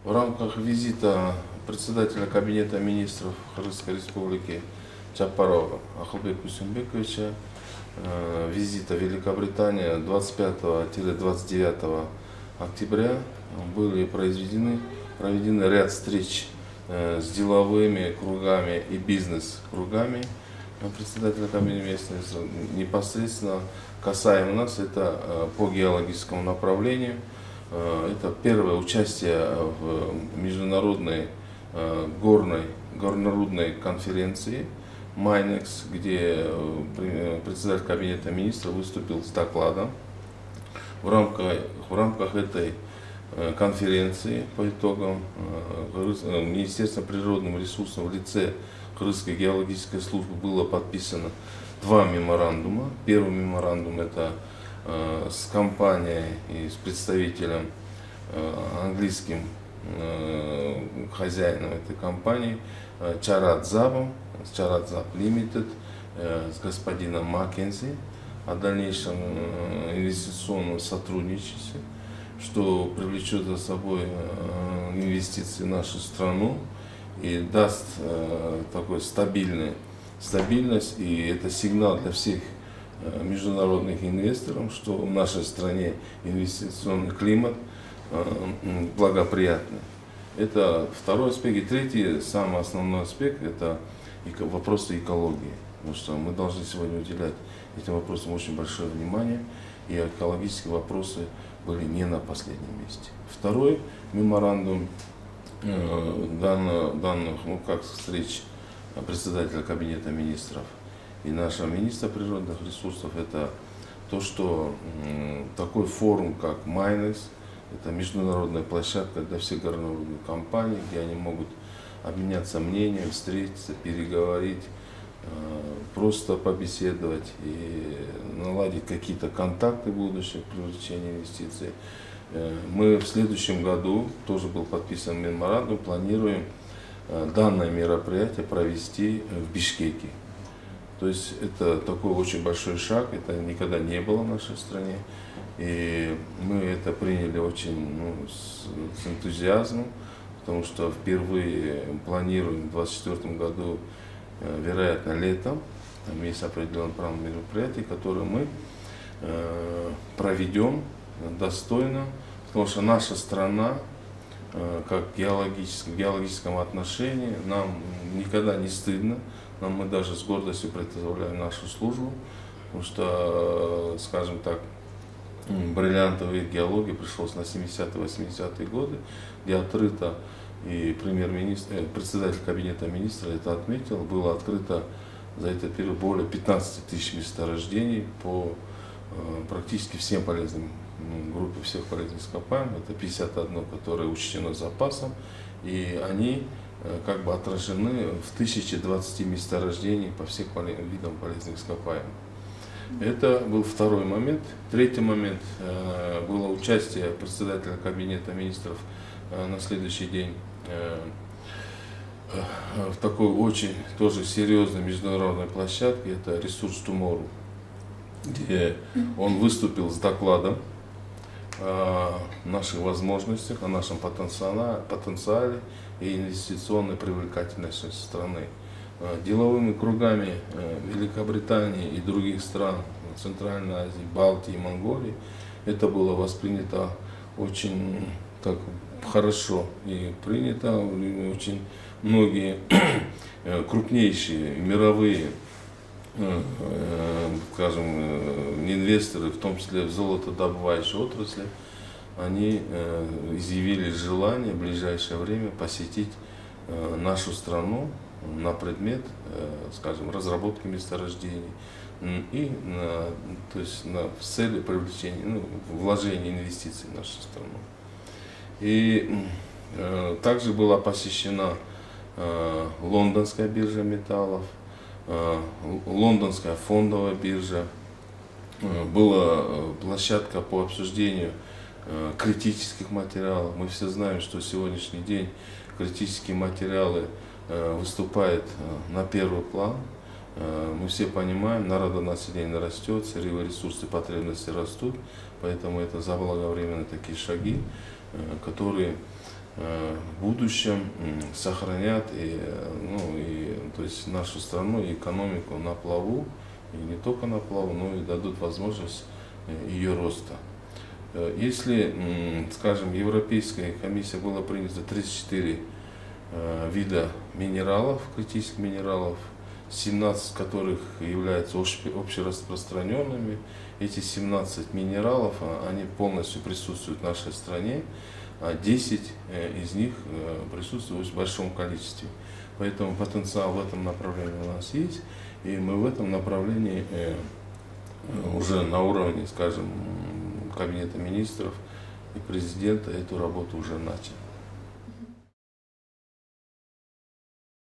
В рамках визита председателя Кабинета министров Кыргызской Республики Чапарова Ахылбека Усенбековича, визита в Великобританию 25-29 октября были проведены ряд встреч с деловыми кругами и бизнес-кругами председателя Кабинета министров. Непосредственно касаемо нас, это по геологическому направлению. Это первое участие в международной горно-рудной конференции Майнекс, где председатель Кабинета министров выступил с докладом. В рамках этой конференции по итогам Министерства природных ресурсов в лице Кыргызской геологической службы было подписано 2 меморандума. Первый меморандум — это с компанией и с представителем английским хозяином этой компании Чарадзабом, Чарадзаб Limited, с господином Маккензи о дальнейшем инвестиционном сотрудничестве, что привлечет за собой инвестиции в нашу страну и даст такой стабильность, и это сигнал для всех международных инвесторов, что в нашей стране инвестиционный климат благоприятный. Это второй аспект. И третий, самый основной аспект, это вопросы экологии. Потому что мы должны сегодня уделять этим вопросам очень большое внимание, и экологические вопросы были не на последнем месте. Второй меморандум данных встреч председателя Кабинета министров и нашего министра природных ресурсов — это то, что такой форум, как Майнекс, это международная площадка для всех горнорудных компаний, где они могут обменяться мнением, встретиться, переговорить, просто побеседовать и наладить какие-то контакты будущих привлечения инвестиций. Мы в следующем году, тоже был подписан меморандум, планируем данное мероприятие провести в Бишкеке. То есть это такой очень большой шаг, это никогда не было в нашей стране. И мы это приняли очень с энтузиазмом, потому что впервые планируем в 2024 году, вероятно, летом. Там есть определенный план мероприятий, которые мы проведем достойно, потому что наша страна, как в геологическом отношении, нам никогда не стыдно. Мы даже с гордостью представляем нашу службу, потому что, скажем так, бриллиантовая геология пришлась на 70-80-е годы, где открыто, и председатель Кабинета министров это отметил, было открыто за этот период более 15 тысяч месторождений по практически всем полезным группе всех полезных ископаемых. Это 51, которое учтено запасом, и они как бы отражены в 1020 месторождений по всем видам полезных ископаемых. Это был второй момент. Третий момент было участие председателя Кабинета министров на следующий день в такой очень тоже серьезной международной площадке, это Resource Tomorrow, где он выступил с докладом о наших возможностях, о нашем потенциале и инвестиционной привлекательности страны. Деловыми кругами Великобритании и других стран Центральной Азии, Балтии и Монголии это было воспринято очень так хорошо и принято. Очень многие крупнейшие мировые, скажем, инвесторы, в том числе в золотодобывающей отрасли, они изъявили желание в ближайшее время посетить нашу страну на предмет, скажем, разработки месторождений и в цели привлечения, вложения инвестиций в нашу страну. И также была посещена Лондонская биржа металлов, Лондонская фондовая биржа, была площадка по обсуждению критических материалов. Мы все знаем, что в сегодняшний день критические материалы выступают на первый план. Мы все понимаем, народонаселение растет, сырьевые ресурсы, потребности растут, поэтому это заблаговременные такие шаги, которые в будущем сохранят то есть нашу страну и экономику на плаву, и не только на плаву, но и дадут возможность ее роста. Если, скажем, Европейская комиссия была принята 34 вида минералов, критических минералов, 17 которых являются общераспространенными. Эти 17 минералов, они полностью присутствуют в нашей стране, а 10 из них присутствуют в большом количестве. Поэтому потенциал в этом направлении у нас есть, и мы в этом направлении уже на уровне, скажем, Кабинета министров и президента эту работу уже начали.